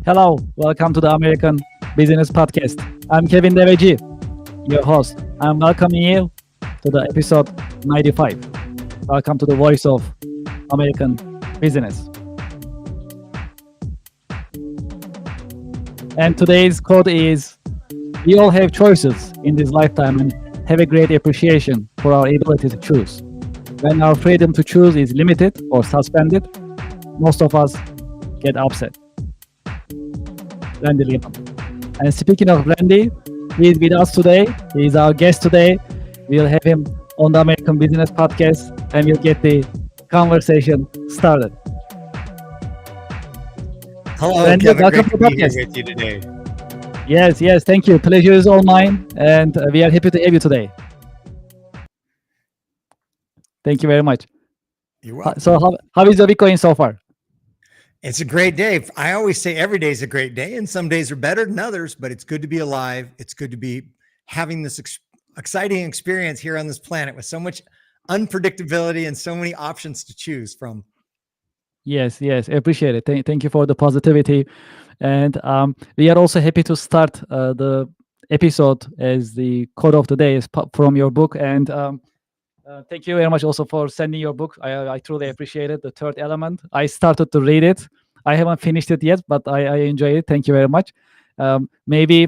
Hello, welcome to the American Business Podcast. I'm Kevin Deveci, your host. I'm welcoming you to the episode 95. Welcome to the voice of American business. And today's quote is, we all have choices in this lifetime and have a great appreciation for our ability to choose. When our freedom to choose is limited or suspended, most of us get upset. Randy Lyman. And speaking of Randy, he is with us today. He is our guest today. We'll have him on the American Business Podcast and we'll get the conversation started. Hello, Randy, Kevin. welcome Great to to the be here podcast. with you today. Yes, thank you. Pleasure is all mine, and we are happy to have you today. Thank you very much. You're welcome. So, how is the week going so far? It's a great day. I always say every day is a great day, and some days are better than others, but it's good to be alive. It's good to be having this exciting experience here on this planet with so much unpredictability and so many options to choose from. Yes, appreciate it. Thank you for the positivity. And we are also happy to start the episode as the quote of the day is from your book. And thank you very much also for sending your book. I truly appreciate it. The Third Element. I started to read it. I haven't finished it yet, but I enjoy it. Thank you very much. Maybe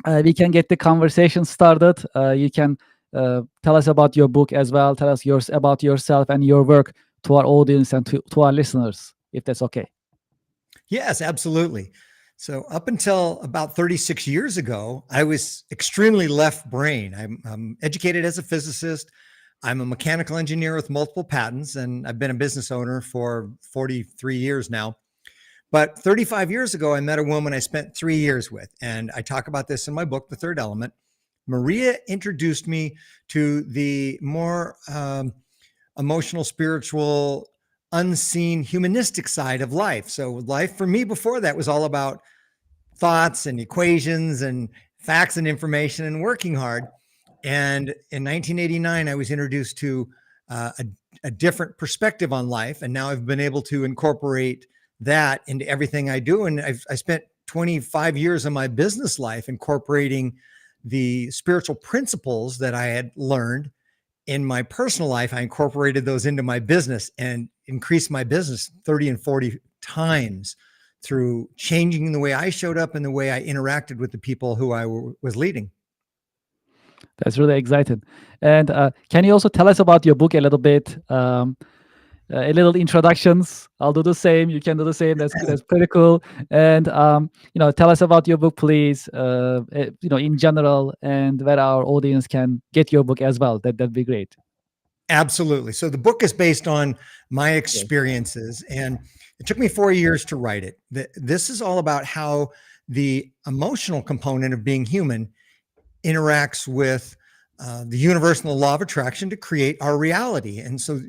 we can get the conversation started. You can tell us about your book as well. Tell us about yourself and your work to our audience and to our listeners, if that's okay. Yes, absolutely. So up until about 36 years ago, I was extremely left brain. I'm educated as a physicist. I'm a mechanical engineer with multiple patents, and I've been a business owner for 43 years now. But 35 years ago, I met a woman I spent 3 years with, and I talk about this in my book, The Third Element. Maria introduced me to the more emotional, spiritual, unseen, humanistic side of life. So life for me before that was all about thoughts and equations and facts and information and working hard. And in 1989, I was introduced to a different perspective on life. And now I've been able to incorporate that into everything I do. And I spent 25 years of my business life incorporating the spiritual principles that I had learned in my personal life. I incorporated those into my business and increased my business 30 and 40 times through changing the way I showed up and the way I interacted with the people who I was leading. That's really exciting. And can you also tell us about your book a little bit? A little introductions. I'll do the same. You can do the same. That's pretty cool. And tell us about your book, please. In general, and where our audience can get your book as well. That'd be great. Absolutely. So the book is based on my experiences, and it took me 4 years to write it. This is all about how the emotional component of being human interacts with the universal law of attraction to create our reality. And so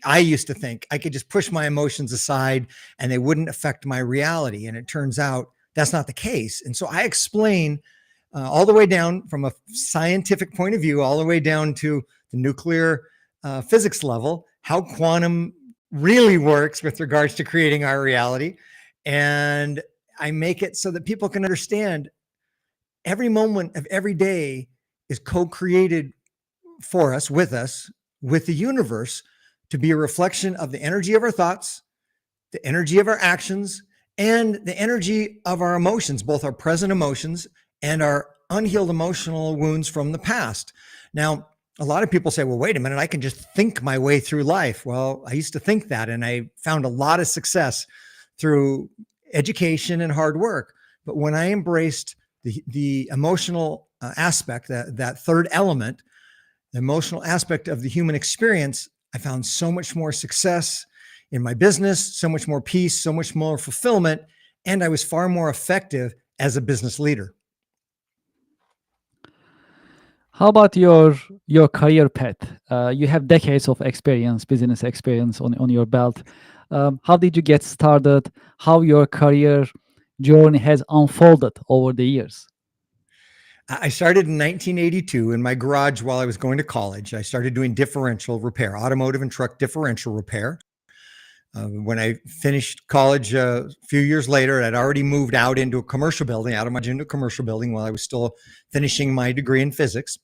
I used to think I could just push my emotions aside and they wouldn't affect my reality. And it turns out that's not the case. And so I explain all the way down from a scientific point of view, all the way down to the nuclear physics level, how quantum really works with regards to creating our reality. And I make it so that people can understand every moment of every day is co-created for us, with the universe, to be a reflection of the energy of our thoughts, the energy of our actions, and the energy of our emotions, both our present emotions and our unhealed emotional wounds from the past. Now, a lot of people say, well, wait a minute, I can just think my way through life. Well, I used to think that, and I found a lot of success through education and hard work. But when I embraced the emotional aspect, that third element, the emotional aspect of the human experience, I found so much more success in my business, so much more peace, so much more fulfillment, and I was far more effective as a business leader. How about your career path? You have decades of business experience on your belt. How did you get started? How your career journey has unfolded over the years? I started in 1982 in my garage while I was going to college. I started doing differential repair, automotive and truck differential repair. When I finished college a few years later, I'd already moved out into a commercial building, out of my into a commercial building while I was still finishing my degree in physics.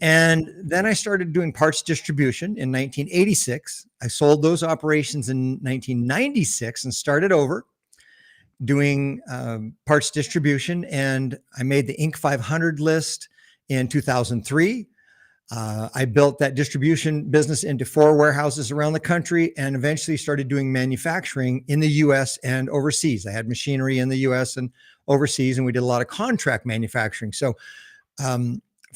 And then I started doing parts distribution in 1986. I sold those operations in 1996 and started over doing parts distribution. And I made the Inc. 500 list in 2003. I built that distribution business into 4 warehouses around the country and eventually started doing manufacturing in the US and overseas. I had machinery in the US and overseas, and we did a lot of contract manufacturing. So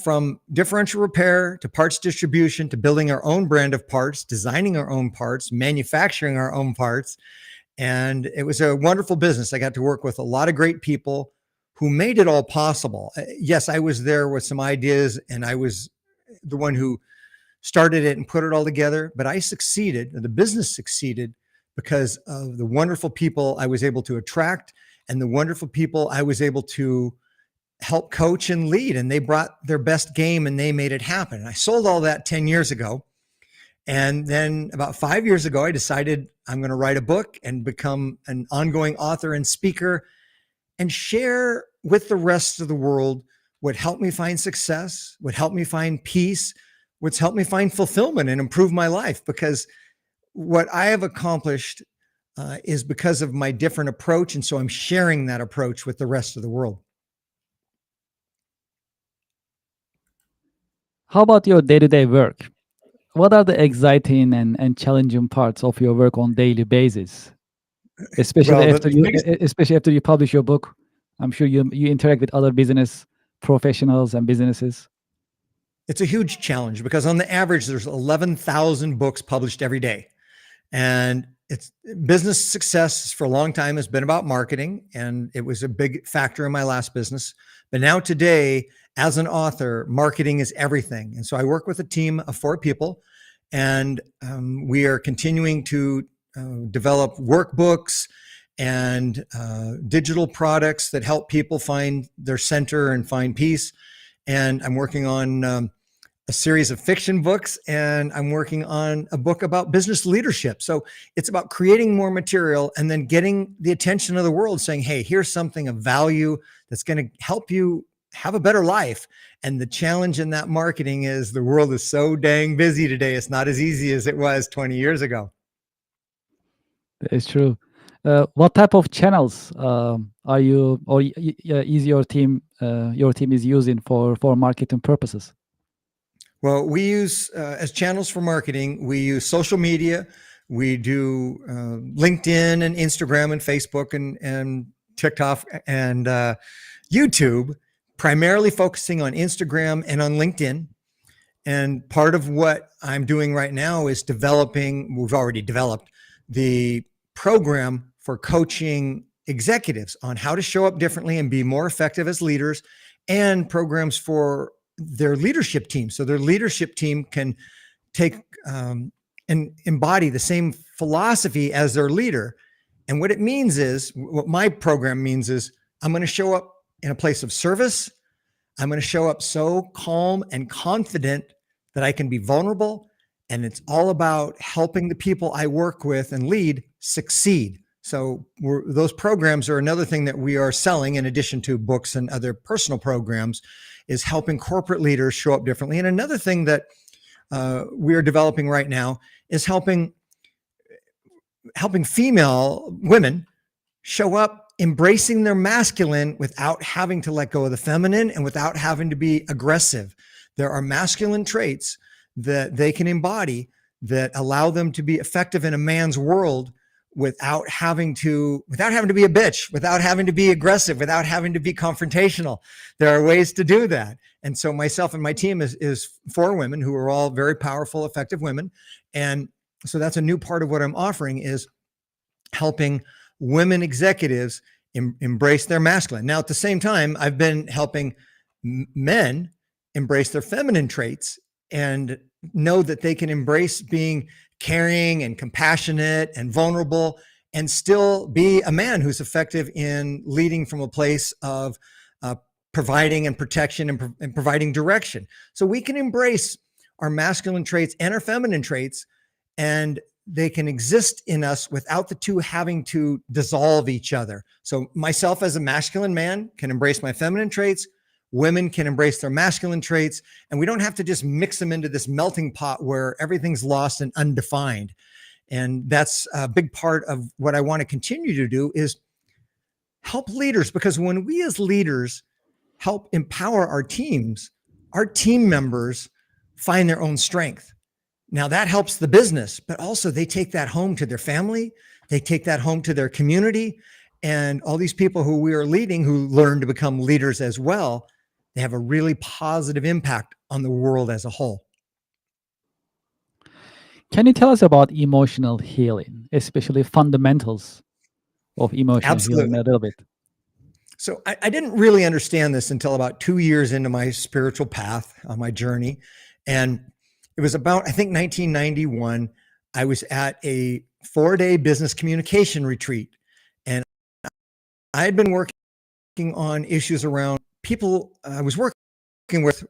from differential repair to parts distribution to building our own brand of parts, designing our own parts, manufacturing our own parts. And it was a wonderful business. I got to work with a lot of great people who made it all possible. Yes, I was there with some ideas and I was the one who started it and put it all together, but I succeeded, the business succeeded because of the wonderful people I was able to attract and the wonderful people I was able to help coach and lead, and they brought their best game and they made it happen. And I sold all that 10 years ago. And then about 5 years ago, I decided I'm going to write a book and become an ongoing author and speaker and share with the rest of the world what helped me find success, what helped me find peace, what's helped me find fulfillment and improve my life. Because what I have accomplished is because of my different approach. And so I'm sharing that approach with the rest of the world. How about your day-to-day work? What are the exciting and challenging parts of your work on daily basis? Especially Well, after you publish your book, I'm sure you interact with other business professionals and businesses. It's a huge challenge because on the average, there's 11,000 books published every day. And it's business success for a long time has been about marketing. And it was a big factor in my last business. But now today, as an author, marketing is everything. And so I work with a team of 4 people, and we are continuing to develop workbooks and digital products that help people find their center and find peace. And I'm working on a series of fiction books, and I'm working on a book about business leadership. So it's about creating more material and then getting the attention of the world saying, hey, here's something of value that's going to help you have a better life. And the challenge in that marketing is the world is so dang busy today. It's not as easy as it was 20 years ago. It's true. What type of channels are you or is your team is using for marketing purposes? Well, we use as channels for marketing, we use social media. We do LinkedIn and Instagram and Facebook and TikTok and YouTube, primarily focusing on Instagram and on LinkedIn. And part of what I'm doing right now is we've already developed the program for coaching executives on how to show up differently and be more effective as leaders, and programs for their leadership team. So their leadership team can take and embody the same philosophy as their leader. And what it means is, what my program means is, I'm going to show up in a place of service. I'm going to show up so calm and confident that I can be vulnerable. And it's all about helping the people I work with and lead succeed. So those programs are another thing that we are selling in addition to books and other personal programs, is helping corporate leaders show up differently. And another thing that we are developing right now is helping women show up embracing their masculine without having to let go of the feminine and without having to be aggressive. There are masculine traits that they can embody that allow them to be effective in a man's world without having to be a bitch, without having to be aggressive, without having to be confrontational. There are ways to do that. And so myself and my team is 4 women who are all very powerful, effective women. And so that's a new part of what I'm offering, is helping women executives embrace their masculine. Now, at the same time, I've been helping men embrace their feminine traits and know that they can embrace being caring and compassionate and vulnerable and still be a man who's effective in leading from a place of providing and protection and providing direction. So we can embrace our masculine traits and our feminine traits, and they can exist in us without the two having to dissolve each other. So myself as a masculine man can embrace my feminine traits. Women can embrace their masculine traits, and we don't have to just mix them into this melting pot where everything's lost and undefined. And that's a big part of what I want to continue to do, is help leaders, because when we as leaders help empower our teams, our team members find their own strength. Now that helps the business, but also they take that home to their family. They take that home to their community, and all these people who we are leading, who learn to become leaders as well, they have a really positive impact on the world as a whole. Can you tell us about emotional healing, especially fundamentals of emotional healing a little bit? So I didn't really understand this until about 2 years into my spiritual path on my journey. And it was about, I think, 1991. I was at a 4-day business communication retreat. And I had been working on issues around people I was working with.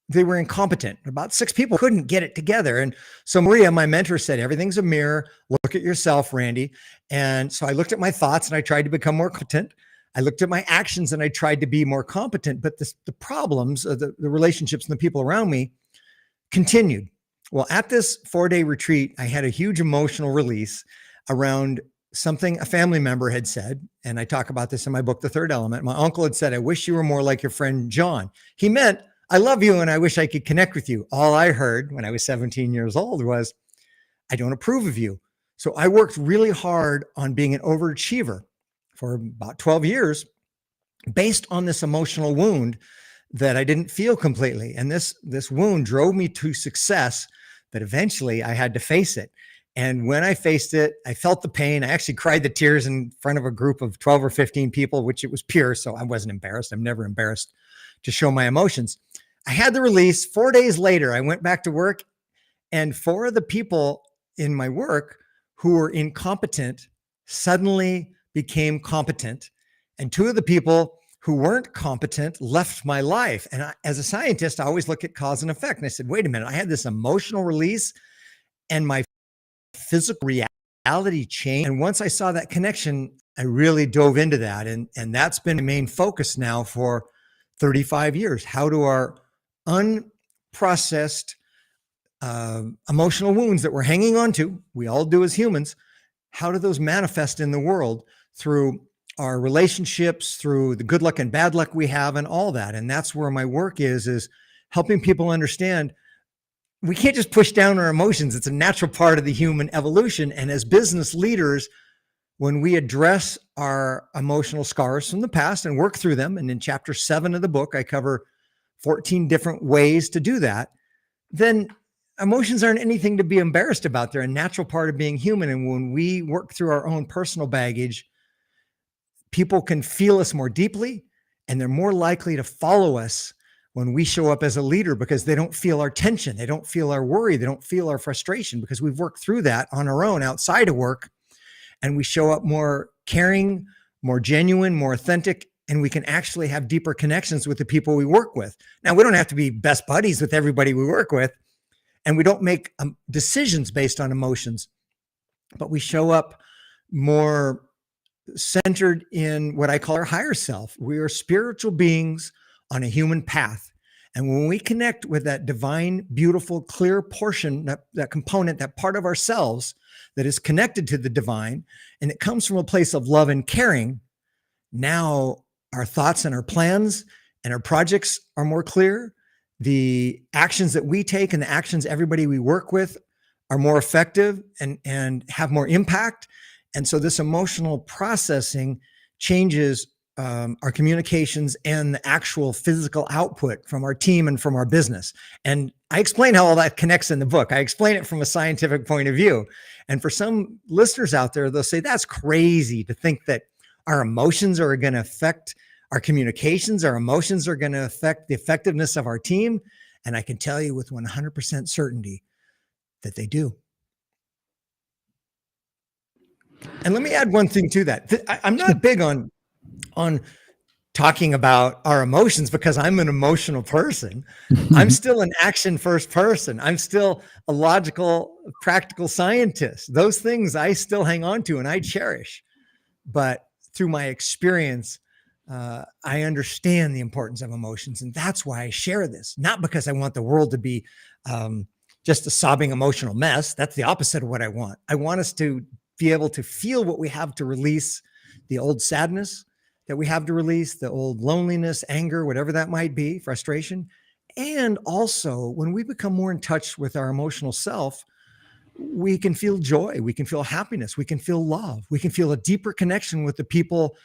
They were incompetent. About 6 people couldn't get it together. And so Maria, my mentor, said, everything's a mirror. Look at yourself, Randy. And so I looked at my thoughts and I tried to become more competent. I looked at my actions and I tried to be more competent, but the problems, the relationships and the people around me continued. Well, at this 4-day retreat, I had a huge emotional release around something a family member had said. And I talk about this in my book, The Third Element. My uncle had said, I wish you were more like your friend John. He meant, I love you and I wish I could connect with you. All I heard when I was 17 years old was, I don't approve of you. So I worked really hard on being an overachiever for about 12 years based on this emotional wound that I didn't feel completely. And this wound drove me to success, but eventually I had to face it. And when I faced it, I felt the pain. I actually cried the tears in front of a group of 12 or 15 people, which it was pure. So I wasn't embarrassed. I'm never embarrassed to show my emotions. I had the release. 4 days later, I went back to work, and 4 of the people in my work who were incompetent suddenly became competent. And 2 of the people who weren't competent left my life. And as a scientist, I always look at cause and effect. And I said, wait a minute, I had this emotional release and my physical reality changed. And once I saw that connection, I really dove into that. And that's been the main focus now for 35 years. How do our unprocessed emotional wounds that we're hanging on to, we all do as humans, how do those manifest in the world through our relationships, through the good luck and bad luck we have and all that? And that's where my work is helping people understand we can't just push down our emotions. It's a natural part of the human evolution. And as business leaders, when we address our emotional scars from the past and work through them, and in chapter 7 of the book, I cover 14 different ways to do that, then emotions aren't anything to be embarrassed about. They're a natural part of being human. And when we work through our own personal baggage, people can feel us more deeply, and they're more likely to follow us when we show up as a leader, because they don't feel our tension. They don't feel our worry. They don't feel our frustration, because we've worked through that on our own outside of work. And we show up more caring, more genuine, more authentic, and we can actually have deeper connections with the people we work with. Now, we don't have to be best buddies with everybody we work with, and we don't make decisions based on emotions, but we show up more centered in what I call our higher self. We are spiritual beings on a human path. And when we connect with that divine, beautiful, clear portion, that component, that part of ourselves that is connected to the divine, and it comes from a place of love and caring, now our thoughts and our plans and our projects are more clear. The actions that we take and the actions everybody we work with are more effective and have more impact. And so this emotional processing changes our communications and the actual physical output from our team and from our business. And I explain how all that connects in the book. I explain it from a scientific point of view. And for some listeners out there, they'll say, that's crazy to think that our emotions are going to affect our communications. Our emotions are going to affect the effectiveness of our team. And I can tell you with 100% certainty that they do. And let me add one thing to that. I'm not big on talking about our emotions because I'm an emotional person. I'm still an action first person. I'm still a logical, practical scientist. Those things I still hang on to and I cherish. But through my experience, I understand the importance of emotions. And that's why I share this, not because I want the world to be just a sobbing emotional mess. That's the opposite of what I want. I want us to be able to feel what we have to release, the old sadness that we have to release, the old loneliness, anger, whatever that might be, frustration. And also, when we become more in touch with our emotional self, we can feel joy, we can feel happiness, we can feel love, we can feel a deeper connection with the people,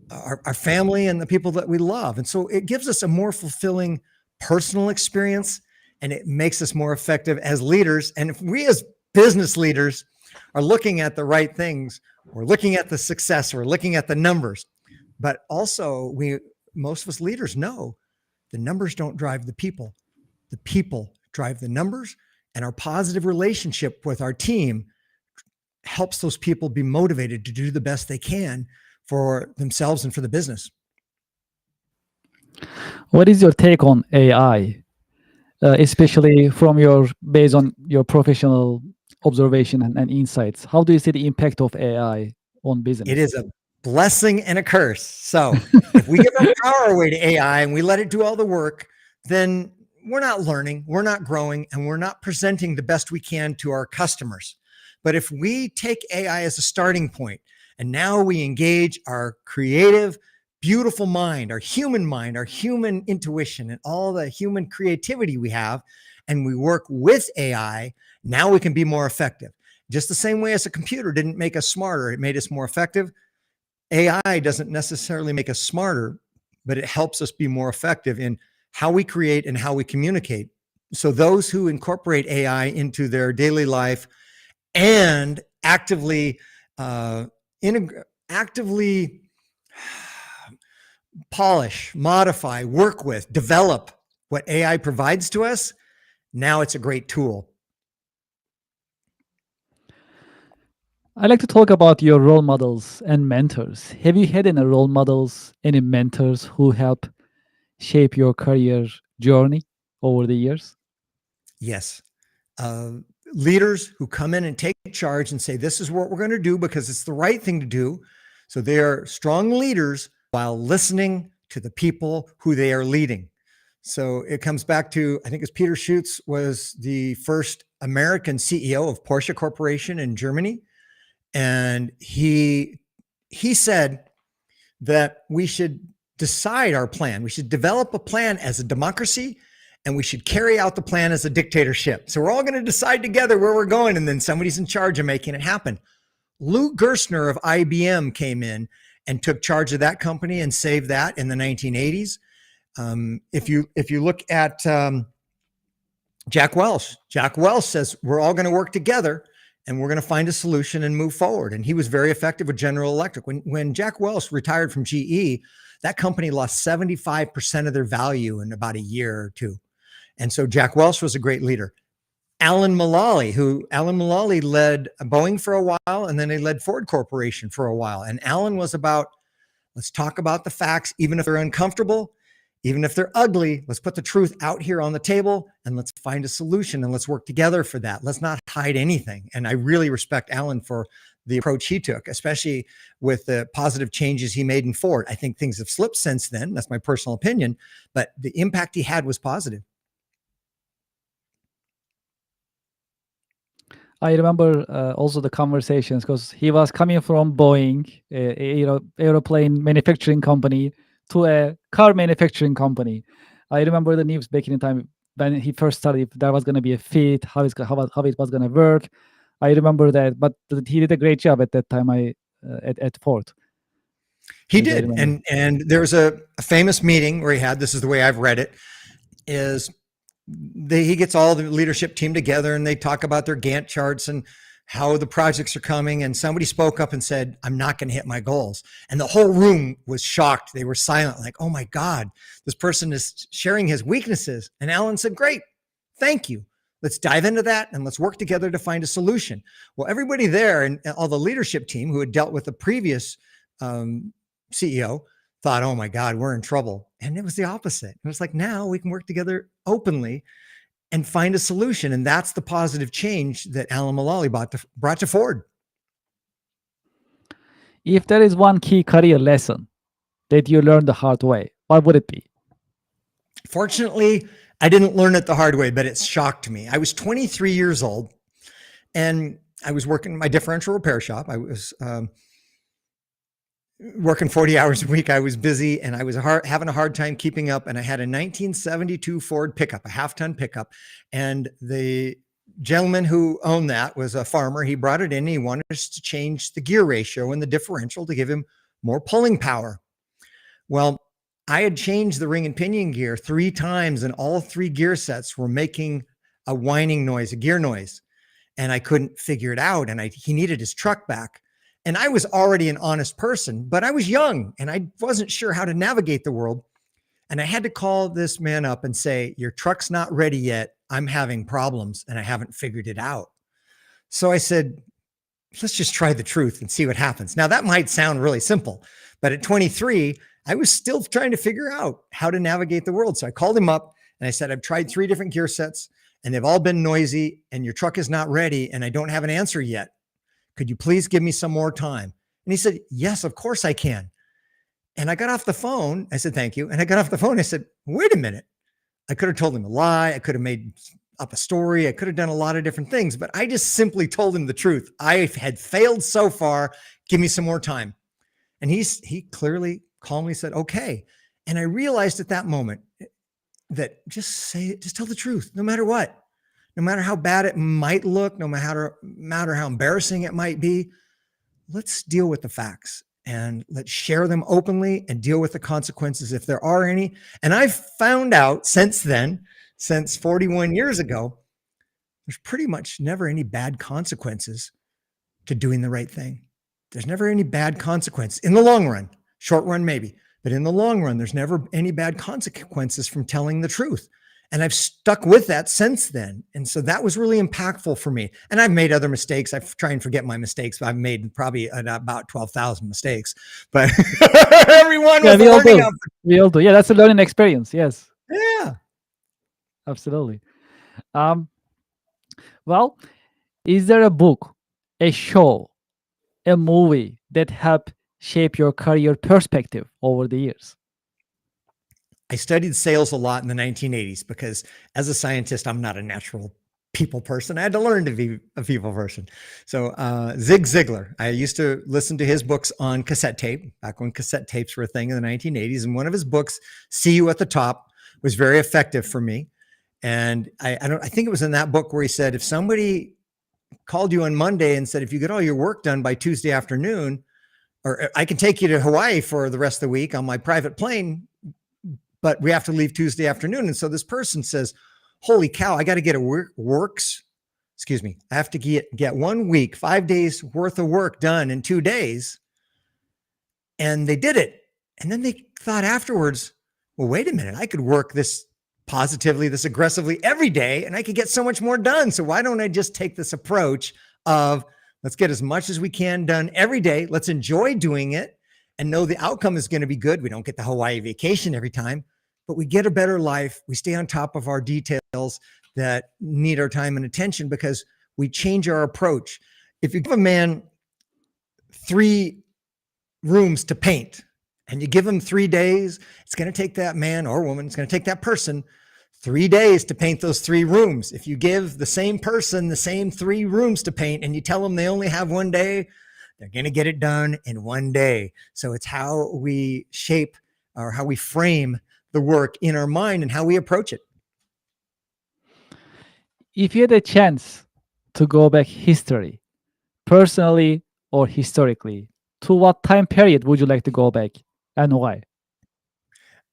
our family and the people that we love. And so it gives us a more fulfilling personal experience, and it makes us more effective as leaders. And if we as business leaders are looking at the right things, we're looking at the success, we're looking at the numbers, but also most of us leaders know the numbers don't drive the people drive the numbers, and our positive relationship with our team helps those people be motivated to do the best they can for themselves and for the business. What is your take on AI, especially based on your professional observation and insights? How do you see the impact of AI on business? It is a blessing and a curse. So if we give our power away to AI and we let it do all the work, then we're not learning, we're not growing, and we're not presenting the best we can to our customers. But if we take AI as a starting point, and now we engage our creative, beautiful mind, our human intuition, and all the human creativity we have, and we work with AI, now we can be more effective. Just the same way as a computer didn't make us smarter, it made us more effective. AI doesn't necessarily make us smarter, but it helps us be more effective in how we create and how we communicate. So those who incorporate AI into their daily life and actively polish, modify, work with, develop what AI provides to us, now it's a great tool. I like to talk about your role models and mentors. Have you had any role models, any mentors who help shape your career journey over the years? Yes. Leaders who come in and take charge and say, this is what we're going to do because it's the right thing to do. So they are strong leaders while listening to the people who they are leading. So it comes back to, I think it's Peter Schutz was the first American CEO of Porsche Corporation in Germany. And he said that we should decide our plan. We should develop a plan as a democracy, and we should carry out the plan as a dictatorship. So we're all going to decide together where we're going, and then somebody's in charge of making it happen. Lou Gerstner of IBM came in and took charge of that company and saved that in the 1980s. If you look at Jack Welch says we're all going to work together and we're going to find a solution and move forward. And he was very effective with General Electric. When Jack Welch retired from GE, that company lost 75% of their value in about a year or two. And so Jack Welch was a great leader. Alan Mulally led Boeing for a while, and then he led Ford Corporation for a while. And Alan was about, let's talk about the facts, even if they're uncomfortable, even if they're ugly, let's put the truth out here on the table and let's find a solution and let's work together for that. Let's not hide anything. And I really respect Alan for the approach he took, especially with the positive changes he made in Ford. I think things have slipped since then. That's my personal opinion, but the impact he had was positive. I remember also the conversations because he was coming from Boeing, aeroplane manufacturing company, to a car manufacturing company. I remember the news back in the time when he first started, if there was going to be a fit, how it was going to work. I remember that, but he did a great job at that time. At Ford. He did, and there was a famous meeting where he had. This is the way I've read it. He gets all the leadership team together and they talk about their Gantt charts and how the projects are coming. And somebody spoke up and said, I'm not going to hit my goals. And the whole room was shocked. They were silent, like, oh my God, this person is sharing his weaknesses. And Alan said, great, thank you. Let's dive into that and let's work together to find a solution. Well, everybody there and all the leadership team who had dealt with the previous CEO thought, oh my God, we're in trouble. And it was the opposite. It was like, now we can work together openly and find a solution. And that's the positive change that Alan Mulally brought to Ford. If there is one key career lesson that you learned the hard way, what would it be? Fortunately, I didn't learn it the hard way, but it shocked me. I was 23 years old and I was working my differential repair shop. I was working 40 hours a week. I was busy and I was having a hard time keeping up. And I had a 1972 Ford pickup, a half-ton pickup. And the gentleman who owned that was a farmer. He brought it in and he wanted us to change the gear ratio and the differential to give him more pulling power. Well, I had changed the ring and pinion gear 3 times and all 3 gear sets were making a whining noise, a gear noise. And I couldn't figure it out. And he needed his truck back. And I was already an honest person, but I was young and I wasn't sure how to navigate the world. And I had to call this man up and say, your truck's not ready yet. I'm having problems and I haven't figured it out. So I said, let's just try the truth and see what happens. Now that might sound really simple, but at 23, I was still trying to figure out how to navigate the world. So I called him up and I said, I've tried 3 different gear sets and they've all been noisy and your truck is not ready and I don't have an answer yet. Could you please give me some more time? And he said, yes, of course I can. And I got off the phone. I said, thank you. And I got off the phone. I said, wait a minute. I could have told him a lie. I could have made up a story. I could have done a lot of different things, but I just simply told him the truth. I had failed so far. Give me some more time. And he clearly, calmly said, okay. And I realized at that moment that just tell the truth, no matter what. No matter how bad it might look, no matter how embarrassing it might be, let's deal with the facts and let's share them openly and deal with the consequences if there are any. And I've found out since then, since 41 years ago, there's pretty much never any bad consequences to doing the right thing. There's never any bad consequence in the long run, short run maybe, but in the long run, there's never any bad consequences from telling the truth. And I've stuck with that since then. And so that was really impactful for me. And I've made other mistakes. I try and forget my mistakes. I've made probably about 12,000 mistakes, but everyone was learning. We all do. Yeah, that's a learning experience. Yes. Yeah. Absolutely. Well, is there a book, a show, a movie that helped shape your career perspective over the years? I studied sales a lot in the 1980s because as a scientist, I'm not a natural people person. I had to learn to be a people person. So Zig Ziglar, I used to listen to his books on cassette tape, back when cassette tapes were a thing in the 1980s. And one of his books, See You at the Top, was very effective for me. And I think it was in that book where he said, if somebody called you on Monday and said, if you get all your work done by Tuesday afternoon, or I can take you to Hawaii for the rest of the week on my private plane, but we have to leave Tuesday afternoon. And so this person says, holy cow, I got to get I have to get 1 week, 5 days worth of work done in 2 days. And they did it. And then they thought afterwards, well, wait a minute, I could work this positively, this aggressively every day, and I could get so much more done. So why don't I just take this approach of let's get as much as we can done every day. Let's enjoy doing it and know the outcome is going to be good. We don't get the Hawaii vacation every time, but we get a better life. We stay on top of our details that need our time and attention because we change our approach. If you give a man 3 rooms to paint and you give him 3 days, it's going to take that man or woman, it's going to take that person 3 days to paint those 3 rooms. If you give the same person the same 3 rooms to paint and you tell them they only have 1 day, they're going to get it done in 1 day. So it's how we shape or how we frame the work in our mind and how we approach it. If you had a chance to go back history, personally or historically, to what time period would you like to go back and why?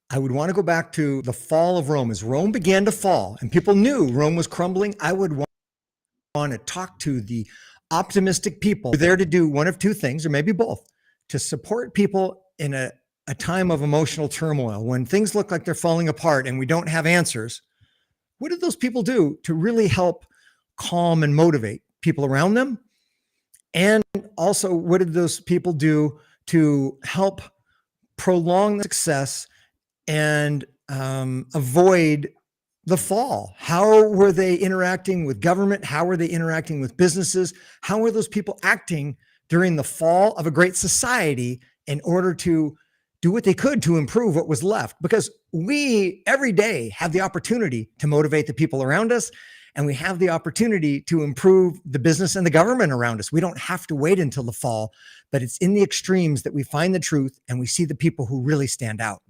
I would want to go back to the fall of Rome. As Rome began to fall and people knew Rome was crumbling, I would want to talk to the optimistic people there to do one of 2 things, or maybe both, to support people in a time of emotional turmoil. When things look like they're falling apart and we don't have answers, what did those people do to really help calm and motivate people around them? And also, what did those people do to help prolong the success and avoid the fall? How were they interacting with government? How were they interacting with businesses? How were those people acting during the fall of a great society in order to do what they could to improve what was left? Because we every day have the opportunity to motivate the people around us, and we have the opportunity to improve the business and the government around us. We don't have to wait until the fall, but it's in the extremes that we find the truth and we see the people who really stand out.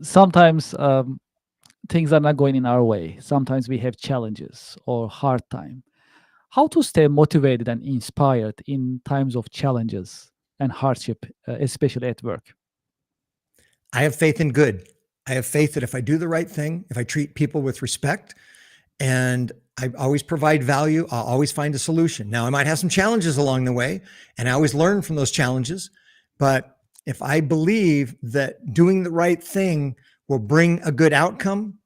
Sometimes things are not going in our way. Sometimes we have challenges or hard time. How to stay motivated and inspired in times of challenges and hardship, especially at work? I have faith in good. I have faith that if I do the right thing, if I treat people with respect, and I always provide value, I'll always find a solution. Now, I might have some challenges along the way, and I always learn from those challenges. But if I believe that doing the right thing will bring a good outcome,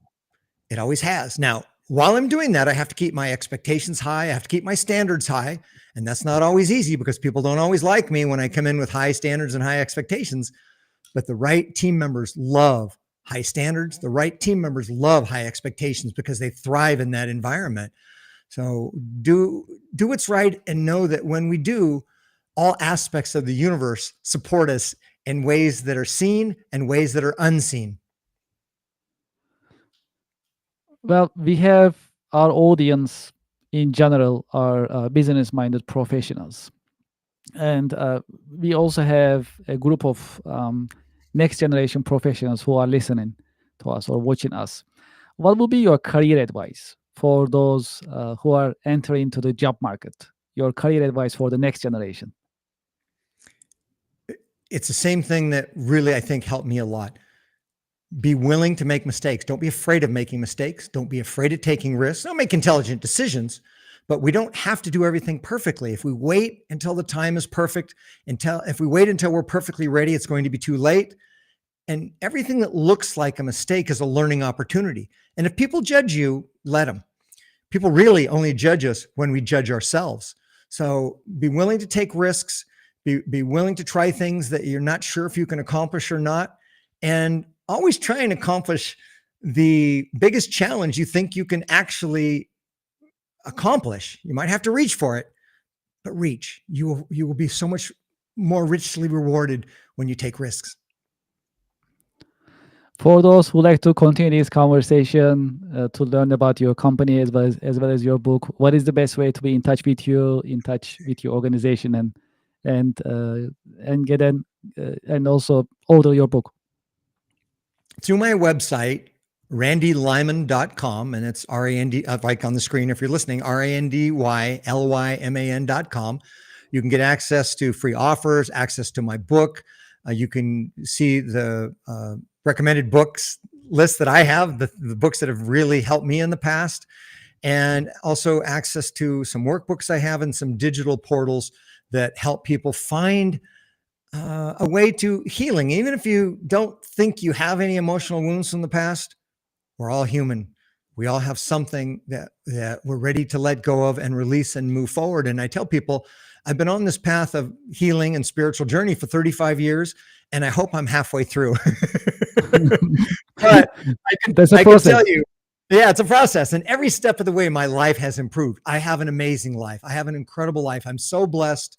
it always has. Now, while I'm doing that, I have to keep my expectations high. I have to keep my standards high. And that's not always easy because people don't always like me when I come in with high standards and high expectations. But the right team members love high standards. The right team members love high expectations because they thrive in that environment. So do what's right and know that when we do, all aspects of the universe support us in ways that are seen and ways that are unseen. Well, we have our audience in general are business-minded professionals. And we also have a group of next generation professionals who are listening to us or watching us. What will be your career advice for those who are entering into the job market? Your career advice for the next generation? It's the same thing that really, I think, helped me a lot. Be willing to make mistakes. Don't be afraid of making mistakes. Don't be afraid of taking risks. Don't make intelligent decisions, but we don't have to do everything perfectly. If we wait until the time is perfect, if we wait until we're perfectly ready, it's going to be too late. And everything that looks like a mistake is a learning opportunity. And if people judge you, let them. People really only judge us when we judge ourselves. So be willing to take risks, be willing to try things that you're not sure if you can accomplish or not. And always try and accomplish the biggest challenge you think you can actually accomplish. You might have to reach for it, but reach. You will be so much more richly rewarded when you take risks. For those who like to continue this conversation, to learn about your company as well as your book, what is the best way to be in touch with you, in touch with your organization, and get and also order your book? Through my website, randylyman.com, and it's R-A-N-D, like on the screen if you're listening, RANDYLYMAN.com. You can get access to free offers, access to my book. You can see the recommended books list that I have, the books that have really helped me in the past, and also access to some workbooks I have and some digital portals that help people find a way to healing. Even if you don't think you have any emotional wounds from the past, we're all human. We all have something that we're ready to let go of and release and move forward. And I tell people, I've been on this path of healing and spiritual journey for 35 years, and I hope I'm halfway through. But I can tell you, yeah, it's a process. And every step of the way, my life has improved. I have an amazing life. I have an incredible life. I'm so blessed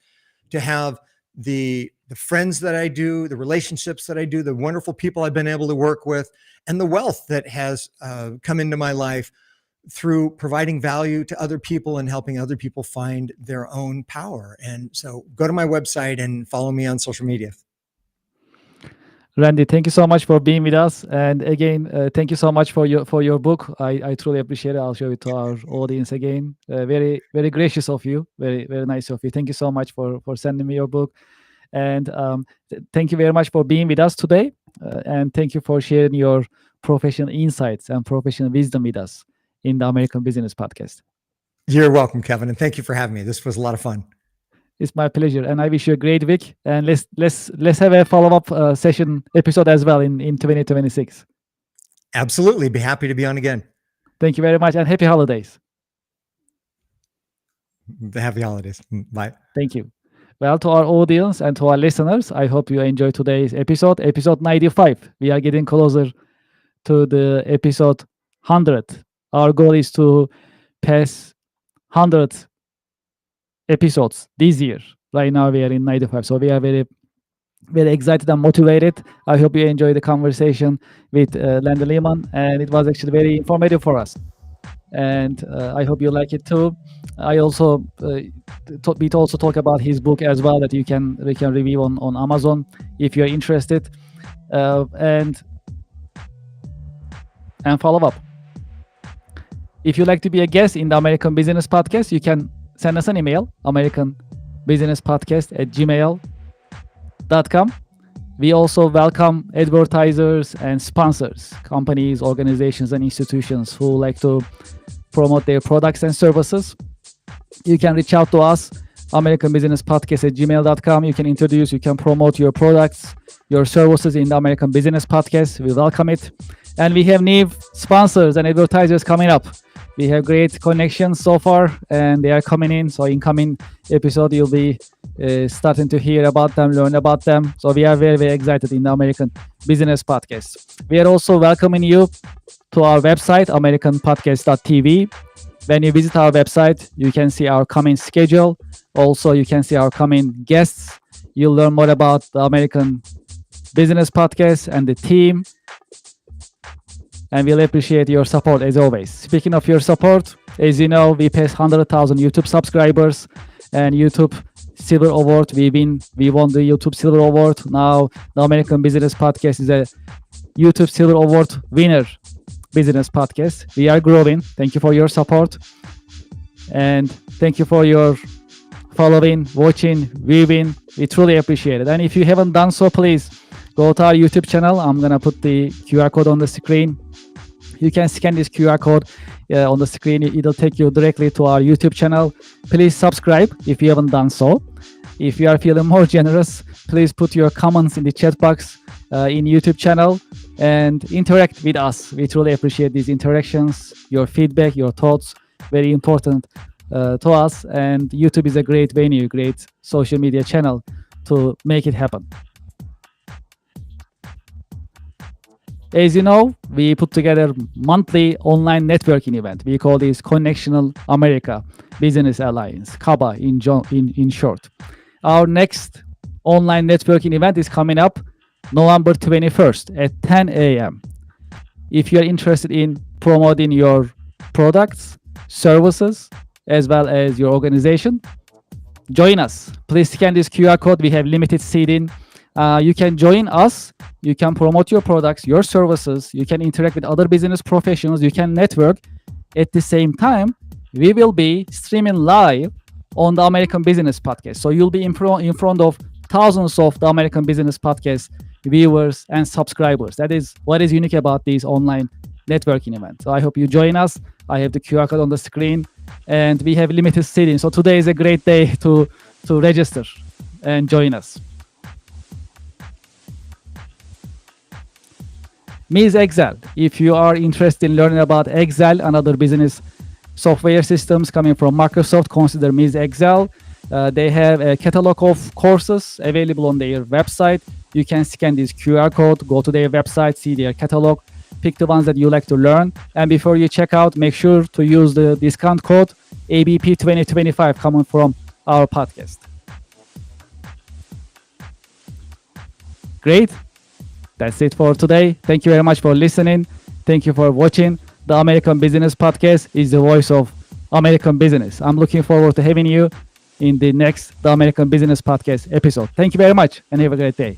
to have the friends that I do, the relationships that I do, the wonderful people I've been able to work with, and the wealth that has come into my life through providing value to other people and helping other people find their own power. And so go to my website and follow me on social media. Randy, thank you so much for being with us. And again, thank you so much for your book. I truly appreciate it. I'll show it to our audience again. Very, very gracious of you. Very, very nice of you. Thank you so much for sending me your book. And thank you very much for being with us today. And thank you for sharing your professional insights and professional wisdom with us in the American Business Podcast. You're welcome, Kevin. And thank you for having me. This was a lot of fun. It's my pleasure, and I wish you a great week. And let's have a follow-up session episode as well in 2026. Absolutely, be happy to be on again. Thank you very much, and happy holidays. Happy holidays. Bye. Thank you. Well, to our audience and to our listeners, I hope you enjoyed today's episode 95. We are getting closer to the episode 100. Our goal is to pass 100 episodes this year. Right now we are in 95, so we are very very excited and motivated. I hope you enjoyed the conversation with Lyman, and it was actually very informative for us. And I hope you like it too. I also we also talk about his book as well that we can review on Amazon if you're interested, and follow up. If you'd like to be a guest in the American Business Podcast, you can send us an email, americanbusinesspodcast@gmail.com. We also welcome advertisers and sponsors, companies, organizations, and institutions who like to promote their products and services. You can reach out to us, americanbusinesspodcast@gmail.com. You can introduce, you can promote your products, your services in the American Business Podcast. We welcome it. And we have new sponsors and advertisers coming up. We have great connections so far, and they are coming in. So in coming episode, you'll be starting to hear about them, learn about them. So we are very, very excited in the American Business Podcast. We are also welcoming you to our website, americanpodcast.tv. When you visit our website, you can see our coming schedule. Also, you can see our coming guests. You'll learn more about the American Business Podcast and the team. And we'll appreciate your support as always. Speaking of your support, as you know, we passed 100,000 YouTube subscribers and YouTube Silver Award. We won the YouTube Silver Award. Now the American Business Podcast is a YouTube Silver Award winner business podcast. We are growing. Thank you for your support. And thank you for your following, watching, viewing. We truly appreciate it. And if you haven't done so, please go to our YouTube channel. I'm going to put the QR code on the screen. You can scan this QR code on the screen. It'll take you directly to our YouTube channel. Please subscribe if you haven't done so. If you are feeling more generous, please put your comments in the chat box in YouTube channel and interact with us. We truly appreciate these interactions, your feedback, your thoughts. Very important to us. And YouTube is a great venue, great social media channel to make it happen. As you know, we put together monthly online networking event. We call this Connectional America Business Alliance, CABA in short. Our next online networking event is coming up November 21st at 10 a.m. If you're interested in promoting your products, services, as well as your organization, join us. Please scan this QR code. We have limited seating. You can join us. You can promote your products, your services. You can interact with other business professionals. You can network. At the same time, we will be streaming live on the American Business Podcast. So you'll be in front of thousands of the American Business Podcast viewers and subscribers. That is what is unique about these online networking events. So I hope you join us. I have the QR code on the screen, and we have limited seating. So today is a great day to register and join us. Ms. Excel. If you are interested in learning about Excel and other business software systems coming from Microsoft, consider Ms. Excel. They have a catalog of courses available on their website. You can scan this QR code, go to their website, see their catalog, pick the ones that you like to learn. And before you check out, make sure to use the discount code ABP2025 coming from our podcast. Great. That's it for today. Thank you very much for listening. Thank you for watching. The American Business Podcast is the voice of American business. I'm looking forward to having you in the next The American Business Podcast episode. Thank you very much and have a great day.